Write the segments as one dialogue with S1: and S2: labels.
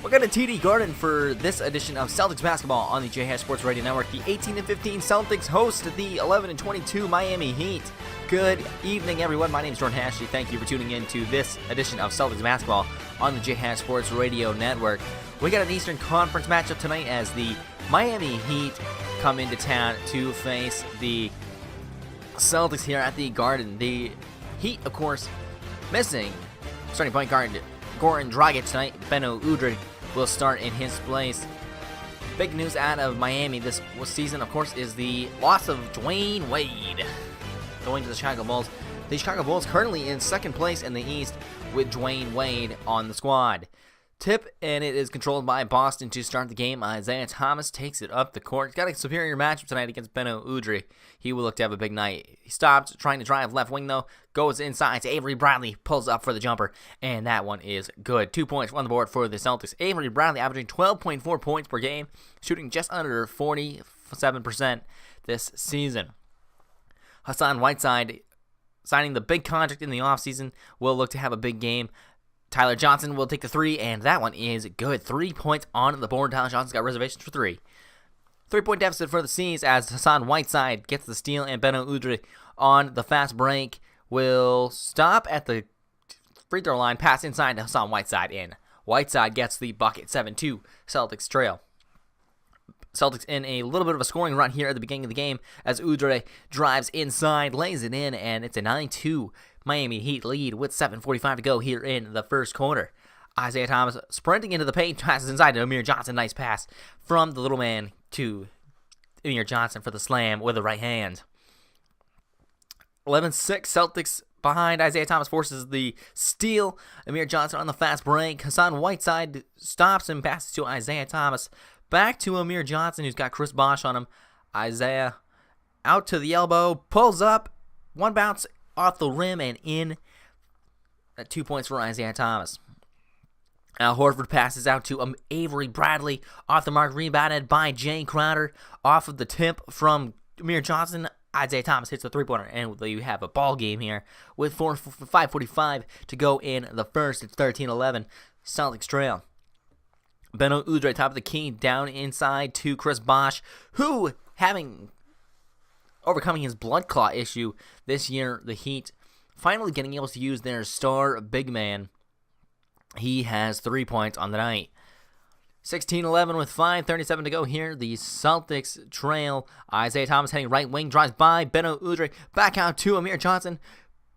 S1: Welcome to TD Garden for this edition of Celtics basketball on the JHash Sports Radio Network. The 18-15 Celtics host the 11-22 Miami Heat. Good evening, everyone. My name is Jordan Hashy. Thank you for tuning in to this edition of Celtics basketball on the JHash Sports Radio Network. We got an Eastern Conference matchup tonight as the Miami Heat come into town to face the Celtics here at the Garden. The Heat, of course, missing starting point guard Goran Dragic tonight. Beno Udrih will start in his place. Big news out of Miami this season, of course, is the loss of Dwayne Wade going to the Chicago Bulls. The Chicago Bulls currently in second place in the East with Dwayne Wade on the squad. Tip, and it is controlled by Boston to start the game. Isaiah Thomas takes it up the court. He's got a superior matchup tonight against Beno Udrih. He will look to have a big night. He stopped trying to drive left wing, though. Goes inside to Avery Bradley. Pulls up for the jumper, and that one is good. 2 points on the board for the Celtics. Avery Bradley averaging 12.4 points per game, shooting just under 47% this season. Hassan Whiteside, signing the big contract in the offseason, will look to have a big game. Tyler Johnson will take the three, and that one is good. 3 points on the board. Tyler Johnson's got reservations for three. 3-point deficit for the C's as Hassan Whiteside gets the steal, and Beno Udrih on the fast break will stop at the free throw line, pass inside to Hassan Whiteside, and Whiteside gets the bucket. 7-2, Celtics trail. Celtics in a little bit of a scoring run here at the beginning of the game as Udrih drives inside, lays it in, and it's a 9-2 Miami Heat lead with 7:45 to go here in the first quarter. Isaiah Thomas sprinting into the paint, passes inside to Amir Johnson. Nice pass from the little man to Amir Johnson for the slam with the right hand. 11-6 Celtics behind. Isaiah Thomas forces the steal. Amir Johnson on the fast break. Hassan Whiteside stops and passes to Isaiah Thomas. Back to Amir Johnson, who's got Chris Bosh on him. Isaiah out to the elbow, pulls up, one bounce off the rim and in. 2 points for Isaiah Thomas. Al Horford passes out to Avery Bradley. Off the mark, rebounded by Jay Crowder. Off of the tip from Amir Johnson, Isaiah Thomas hits the three-pointer, and you have a ball game here with 5:45 to go in the first. It's 13-11. Celtics trail. Beno Udrih, top of the key, down inside to Chris Bosh, who, overcoming his blood clot issue this year, the Heat finally getting able to use their star big man. He has 3 points on the night. 16-11 with 5:37 to go here. The Celtics trail. Isaiah Thomas heading right wing, drives by Beno Udrih, back out to Amir Johnson,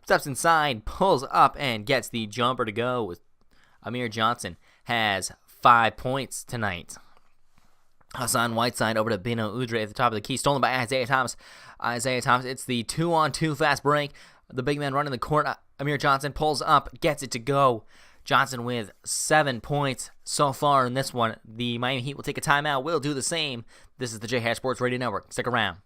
S1: steps inside, pulls up, and gets the jumper to go. Amir Johnson has 5 points tonight. Hassan Whiteside over to Beno Udrih at the top of the key, stolen by Isaiah Thomas. Isaiah Thomas, it's the 2-on-2 fast break. The big man running the court. Amir Johnson pulls up, gets it to go. Johnson with 7 points so far in this one. The Miami Heat will take a timeout. We'll do the same. This is the JHash Sports Radio Network. Stick around.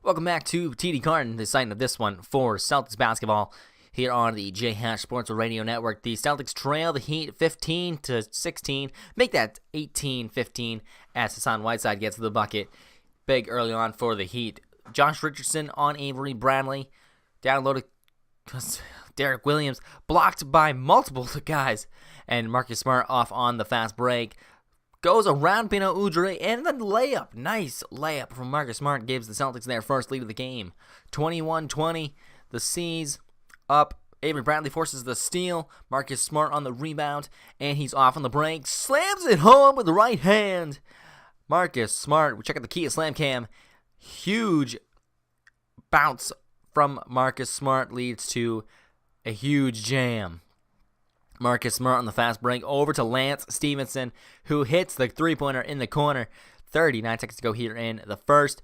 S1: Welcome back to TD Garden, the site of this one for Celtics basketball here on the JHash Sports Radio Network. The Celtics trail the Heat 15-16. Make that 18-15 as Hassan Whiteside gets the bucket. Big early on for the Heat. Josh Richardson on Avery Bradley. Downloaded Derek Williams. Blocked by multiple guys. And Marcus Smart off on the fast break. Goes around Beno Udrih and then layup. Nice layup from Marcus Smart gives the Celtics their first lead of the game. 21-20. The C's up. Avery Bradley forces the steal. Marcus Smart on the rebound, and he's off on the break. Slams it home with the right hand. Marcus Smart, we check out the key of slam cam. Huge bounce from Marcus Smart leads to a huge jam. Marcus Smart on the fast break over to Lance Stevenson, who hits the three-pointer in the corner. 39 seconds to go here in the first.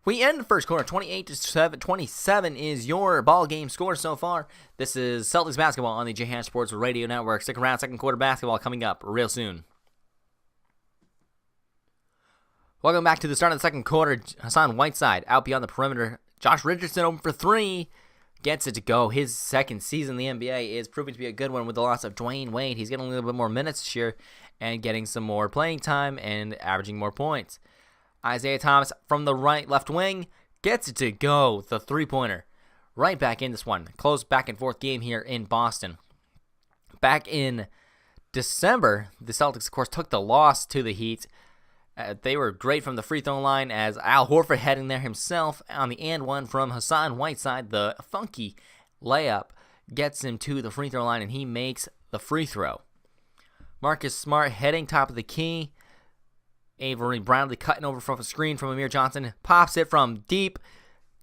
S1: We end the first quarter, 28-7. 27 is your ball game score so far. This is Celtics basketball on the JHash Sports Radio Network. Stick around, second quarter basketball coming up real soon. Welcome back to the start of the second quarter. Hassan Whiteside out beyond the perimeter. Josh Richardson open for three. Gets it to go. His second season in the NBA is proving to be a good one with the loss of Dwayne Wade. He's getting a little bit more minutes this year and getting some more playing time and averaging more points. Isaiah Thomas from the left wing gets it to go. The three-pointer. Right back in this one. Close back and forth game here in Boston. Back in December, the Celtics, of course, took the loss to the Heat. They were great from the free throw line as Al Horford heading there himself on the and one from Hassan Whiteside. The funky layup gets him to the free throw line, and he makes the free throw. Marcus Smart heading top of the key. Avery Bradley cutting over from a screen from Amir Johnson. Pops it from deep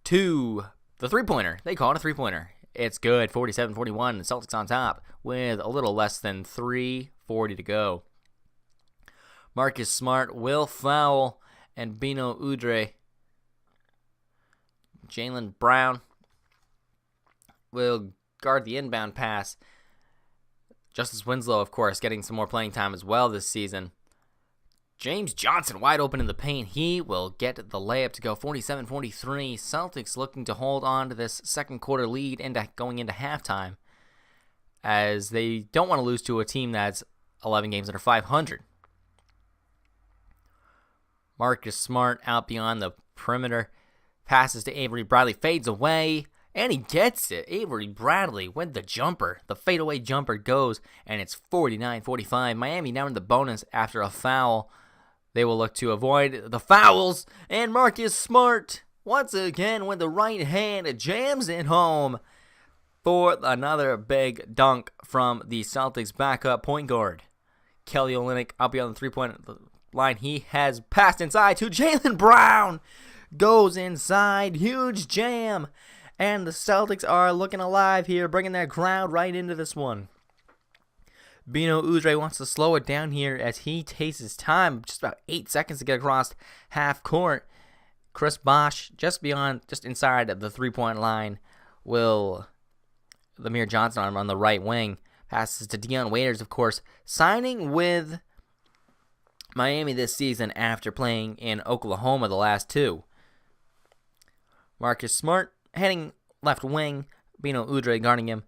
S1: to the three-pointer. They call it a three-pointer. It's good, 47-41. The Celtics on top with a little less than 3:40 to go. Marcus Smart will foul, and Bino Udre. Jaylen Brown will guard the inbound pass. Justice Winslow, of course, getting some more playing time as well this season. James Johnson wide open in the paint. He will get the layup to go 47-43. Celtics looking to hold on to this second quarter lead going into halftime, as they don't want to lose to a team that's 11 games under 500. Marcus Smart out beyond the perimeter. Passes to Avery Bradley. Fades away. And he gets it. Avery Bradley with the jumper. The fadeaway jumper goes. And it's 49-45. Miami now in the bonus after a foul. They will look to avoid the fouls. And Marcus Smart, once again with the right hand, jams it home for another big dunk from the Celtics backup point guard. Kelly Olynyk up beyond the three-point line. He has passed inside to Jaylen Brown. Goes inside. Huge jam. And the Celtics are looking alive here, bringing their crowd right into this one. Bino Udre wants to slow it down here as he takes his time, just about 8 seconds to get across half court. Chris Bosh, just inside the three-point line, will Amir Johnson on the right wing. Passes to Dion Waiters, of course, signing with Miami this season after playing in Oklahoma the last two. Marcus Smart heading left wing. Bino Udre guarding him.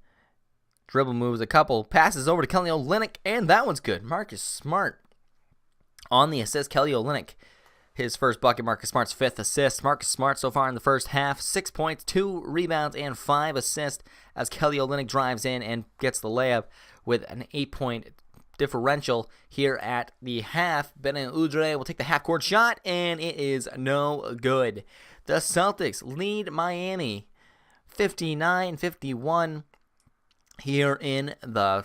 S1: Dribble moves a couple. Passes over to Kelly Olynyk, and that one's good. Marcus Smart on the assist. Kelly Olynyk, his first bucket. Marcus Smart's fifth assist. Marcus Smart so far in the first half, 6 points, 2 rebounds, and 5 assists as Kelly Olynyk drives in and gets the layup with an 8-point differential here at the half. Bino Udre will take the half-court shot, and it is no good. The Celtics lead Miami 59-51 here in the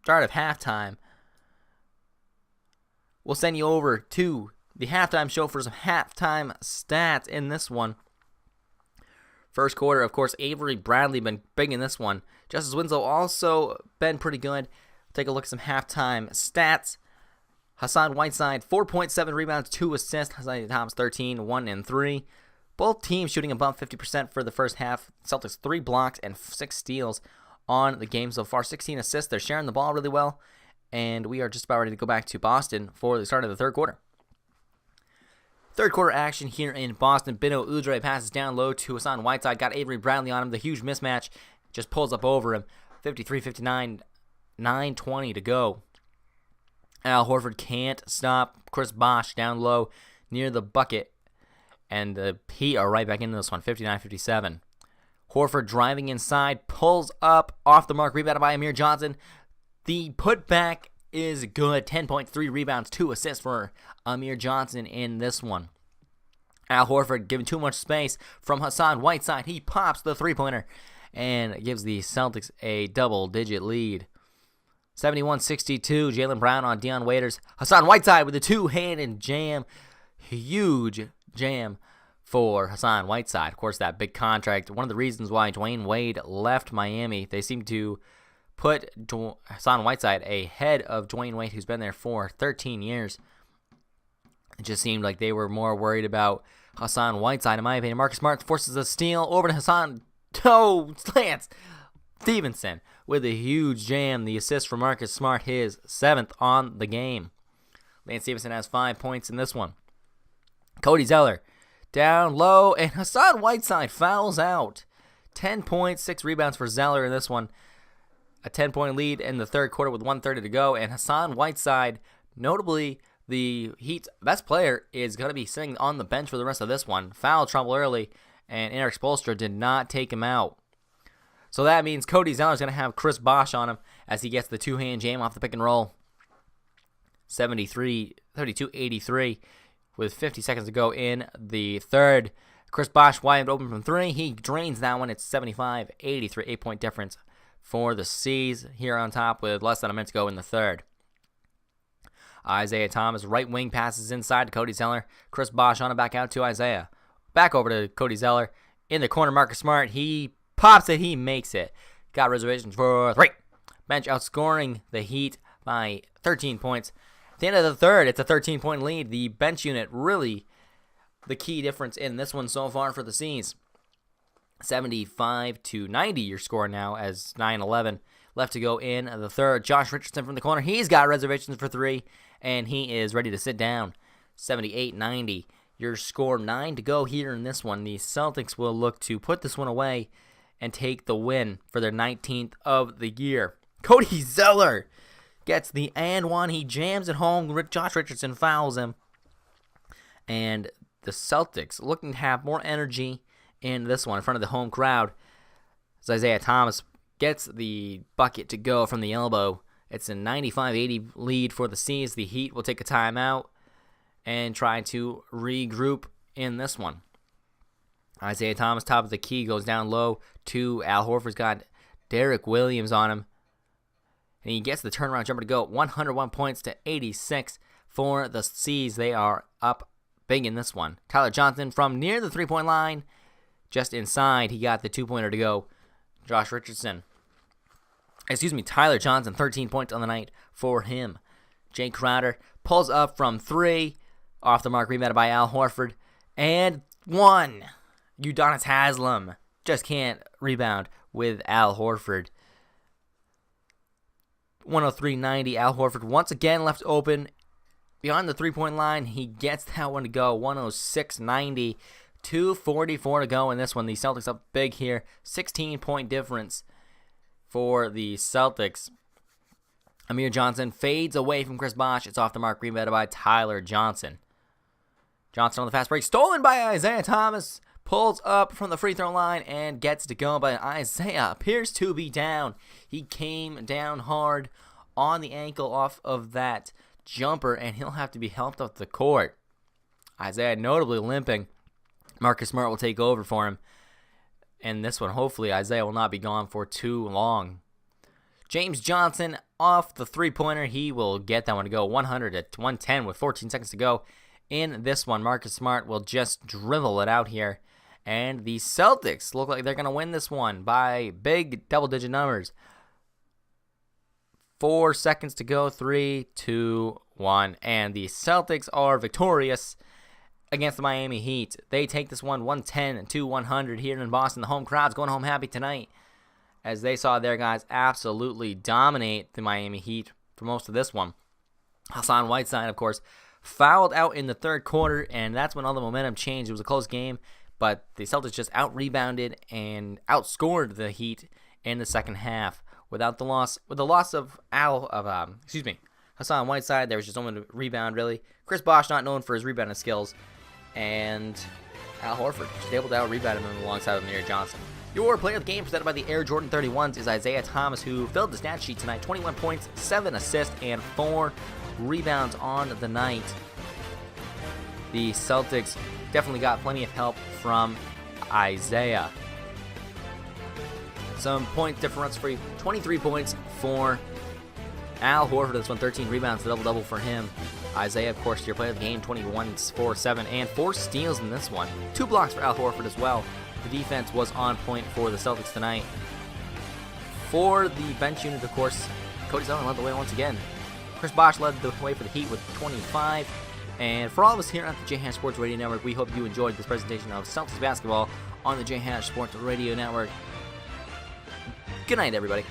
S1: start of halftime. We'll send you over to the halftime show for some halftime stats in this one. First quarter, of course, Avery Bradley been big in this one. Justice Winslow also been pretty good. Take a look at some halftime stats. Hassan Whiteside, 4.7 rebounds, 2 assists. Hassan Thomas, 13, 1 and 3. Both teams shooting above 50% for the first half. Celtics 3 blocks and 6 steals on the game so far. 16 assists. They're sharing the ball really well. And we are just about ready to go back to Boston for the start of the third quarter. Third quarter action here in Boston. Bino Udre passes down low to Hassan Whiteside. Got Avery Bradley on him. The huge mismatch just pulls up over him. 53-59, 9:20 to go. Al Horford can't stop Chris Bosh down low near the bucket. And the Heat are right back into this one, 59-57. Horford driving inside, pulls up, off the mark, rebounded by Amir Johnson. The putback is good, 10.3 rebounds, 2 assists for Amir Johnson in this one. Al Horford given too much space from Hassan Whiteside. He pops the three-pointer and gives the Celtics a double-digit lead. 71-62, Jaylen Brown on Dion Waiters. Hassan Whiteside with a two-handed jam. Huge jam for Hassan Whiteside. Of course, that big contract. One of the reasons why Dwayne Wade left Miami, they seem to put Hassan Whiteside ahead of Dwayne Wade, who's been there for 13 years. It just seemed like they were more worried about Hassan Whiteside, in my opinion. Marcus Smart forces a steal over to Hassan. Lance Stevenson with a huge jam. The assist for Marcus Smart, his 7th on the game. Lance Stevenson has 5 points in this one. Cody Zeller down low, and Hassan Whiteside fouls out. 10 points, 6 rebounds for Zeller in this one. A 10-point lead in the third quarter with 1:30 to go, and Hassan Whiteside, notably the Heat's best player, is going to be sitting on the bench for the rest of this one. Foul trouble early, and Eric Spoelstra did not take him out. So that means Cody Zeller is going to have Chris Bosh on him as he gets the two-hand jam off the pick and roll. 32-83 with 50 seconds to go in the third. Chris Bosh wide open from three. He drains that one. It's 75-83, 8-point difference for the C's here on top with less than a minute to go in the third. Isaiah Thomas, right wing, passes inside to Cody Zeller. Chris Bosh on it, back out to Isaiah. Back over to Cody Zeller. In the corner, Marcus Smart. He pops it. He makes it. Got reservations for three. Bench outscoring the Heat by 13 points. At the end of the third, it's a 13-point lead. The bench unit really the key difference in this one so far for the C's. 75-90 your score now as 9-11 left to go in the third. Josh Richardson from the corner. He's got reservations for three, and he is ready to sit down. 78-90 your score. 9 to go here in this one. The Celtics will look to put this one away and take the win for their 19th of the year. Cody Zeller gets the and one. He jams it home. Josh Richardson fouls him. And the Celtics looking to have more energy in this one in front of the home crowd. As Isaiah Thomas gets the bucket to go from the elbow. It's a 95-80 lead for the C's. The Heat will take a timeout and try to regroup in this one. Isaiah Thomas, top of the key, goes down low to Al Horford's got Derek Williams on him. And he gets the turnaround jumper to go. 101 points to 86 for the C's. They are up big in this one. Tyler Johnson from near the three-point line. Just inside, he got the two-pointer to go. Tyler Johnson, 13 points on the night for him. Jay Crowder pulls up from three. Off the mark, rebounded by Al Horford. And one. Udonis Haslem just can't rebound with Al Horford. 103-90. Al Horford once again left open beyond the three-point line. He gets that one to go. 106-90. 2:44 to go in this one. The Celtics up big here. 16-point difference for the Celtics. Amir Johnson fades away from Chris Bosh. It's off the mark. Rebounded by Tyler Johnson. Johnson on the fast break. Stolen by Isaiah Thomas. Pulls up from the free throw line and gets to go, but Isaiah appears to be down. He came down hard on the ankle off of that jumper, and he'll have to be helped off the court. Isaiah notably limping. Marcus Smart will take over for him. And this one, hopefully, Isaiah will not be gone for too long. James Johnson off the three-pointer. He will get that one to go 100-110 with 14 seconds to go. In this one, Marcus Smart will just dribble it out here. And the Celtics look like they're going to win this one by big double-digit numbers. 4 seconds to go. 3, 2, 1. And the Celtics are victorious against the Miami Heat. They take this one 110-100 here in Boston. The home crowd's going home happy tonight as they saw their guys absolutely dominate the Miami Heat for most of this one. Hassan Whiteside, of course, fouled out in the third quarter, and that's when all the momentum changed. It was a close game, but the Celtics just out-rebounded and outscored the Heat in the second half. With the loss of Hassan Whiteside, there was just only a rebound, really. Chris Bosh not known for his rebounding skills, and Al Horford just able to out-rebound him alongside of Amir Johnson. Your player of the game presented by the Air Jordan 31s is Isaiah Thomas, who filled the stat sheet tonight. 21 points, 7 assists, and 4 rebounds on the night. The Celtics definitely got plenty of help from Isaiah. Some point difference for you. 23 points for Al Horford. This one, 13 rebounds, double-double for him. Isaiah, of course, your player of the game, 21, 4, 7, and 4 steals in this one. 2 blocks for Al Horford as well. The defense was on point for the Celtics tonight. For the bench unit, of course, Cody Zeller led the way once again. Chris Bosh led the way for the Heat with 25. And for all of us here at the J-Hash Sports Radio Network, we hope you enjoyed this presentation of Celtics basketball on the J-Hash Sports Radio Network. Good night, everybody.